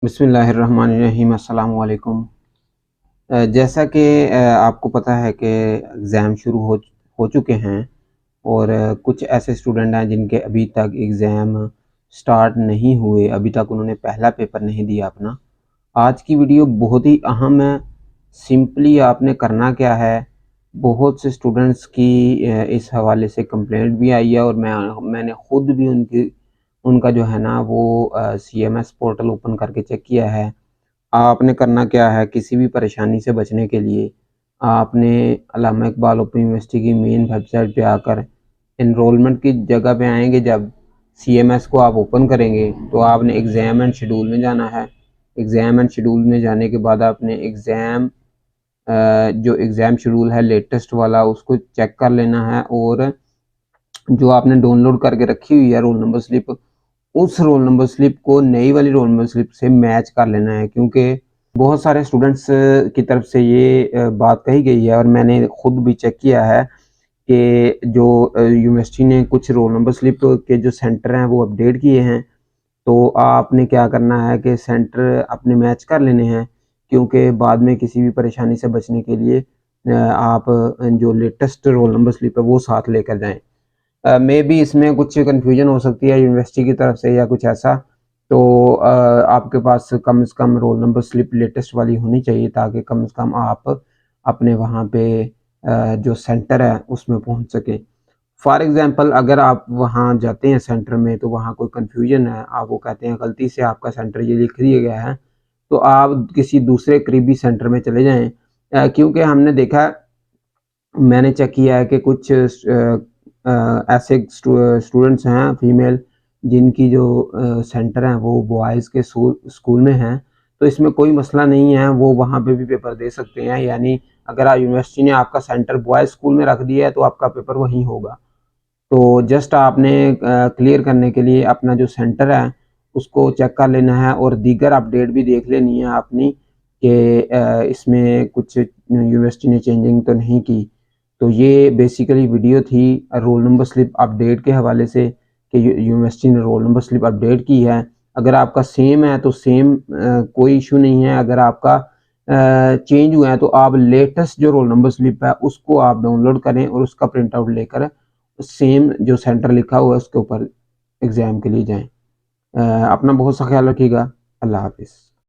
बिस्मिल्लाहिर्रहमानिर्रहीम अस्सलाम वालेकुम। जैसा कि आपको पता है कि एग्ज़ाम शुरू हो चुके हैं और कुछ ऐसे स्टूडेंट हैं जिनके अभी तक एग्ज़ाम स्टार्ट नहीं हुए, अभी तक उन्होंने पहला पेपर नहीं दिया अपना। आज की वीडियो बहुत ही अहम है। सिंपली आपने करना क्या है, बहुत से स्टूडेंट्स की इस हवाले से कंप्लेंट भी आई है और मैंने खुद भी उनका जो है ना वो CMS पोर्टल ओपन करके चेक किया है। आपने करना क्या है, किसी भी परेशानी से बचने के लिए आपने अल्लामा इकबाल ओपन यूनिवर्सिटी की मेन वेबसाइट पे आकर एनरोलमेंट की जगह पे आएंगे। जब CMS को आप ओपन करेंगे तो आपने एग्ज़ाम एंड शेड्यूल में जाना है। एग्ज़ाम एंड शेड्यूल में जाने के बाद आपने जो एग्ज़ाम शेड्यूल है लेटेस्ट वाला उसको चेक कर लेना है और जो आपने डाउनलोड करके रखी हुई है रोल नंबर स्लिप, उस रोल नंबर स्लिप को नई वाली रोल नंबर स्लिप से मैच कर लेना है। क्योंकि बहुत सारे स्टूडेंट्स की तरफ से ये बात कही गई है और मैंने खुद भी चेक किया है कि जो यूनिवर्सिटी ने कुछ रोल नंबर स्लिप के जो सेंटर हैं वो अपडेट किए हैं। तो आपने क्या करना है कि सेंटर अपने मैच कर लेने हैं, क्योंकि बाद में किसी भी परेशानी से बचने के लिए आप जो लेटेस्ट रोल नंबर स्लिप है वो साथ लेकर जाएं। मे बी इसमें कुछ कन्फ्यूजन हो सकती है यूनिवर्सिटी की तरफ से या कुछ ऐसा। तो आपके पास कम से कम रोल नंबर स्लिप लेटेस्ट वाली होनी चाहिए, ताकि कम से कम आप अपने वहाँ पे जो सेंटर है उसमें पहुँच सकें। फॉर एग्ज़ाम्पल अगर आप वहाँ जाते हैं सेंटर में तो वहाँ कोई कन्फ्यूजन है, आप वो कहते हैं गलती से आपका सेंटर ये लिख दिया गया है, तो आप किसी दूसरे करीबी सेंटर में चले जाएँ। क्योंकि हमने देखा, मैंने चेक किया है कि कुछ ऐसे स्टूडेंट्स हैं फीमेल जिनकी जो सेंटर हैं वो बॉयज़ के स्कूल में हैं। तो इसमें कोई मसला नहीं है, वो वहाँ पे भी पेपर दे सकते हैं। यानी अगर यूनिवर्सिटी ने आपका सेंटर बॉयज़ स्कूल में रख दिया है तो आपका पेपर वहीं होगा। तो जस्ट आपने क्लियर करने के लिए अपना जो सेंटर है उसको चेक कर लेना है और दीगर अपडेट भी देख लेनी है अपनी कि इसमें कुछ यूनिवर्सिटी ने चेंजिंग तो नहीं की। तो ये बेसिकली वीडियो थी रोल नंबर स्लिप अपडेट के हवाले से कि यूनिवर्सिटी ने रोल नंबर स्लिप अपडेट की है। अगर आपका सेम है तो सेम, कोई इशू नहीं है। अगर आपका चेंज हुआ है तो आप लेटेस्ट जो रोल नंबर स्लिप है उसको आप डाउनलोड करें और उसका प्रिंट आउट लेकर सेम जो सेंटर लिखा हुआ है उसके ऊपर एग्ज़ाम के लिए जाएं। अपना बहुत सा ख्याल रखिएगा। अल्लाह हाफिज़।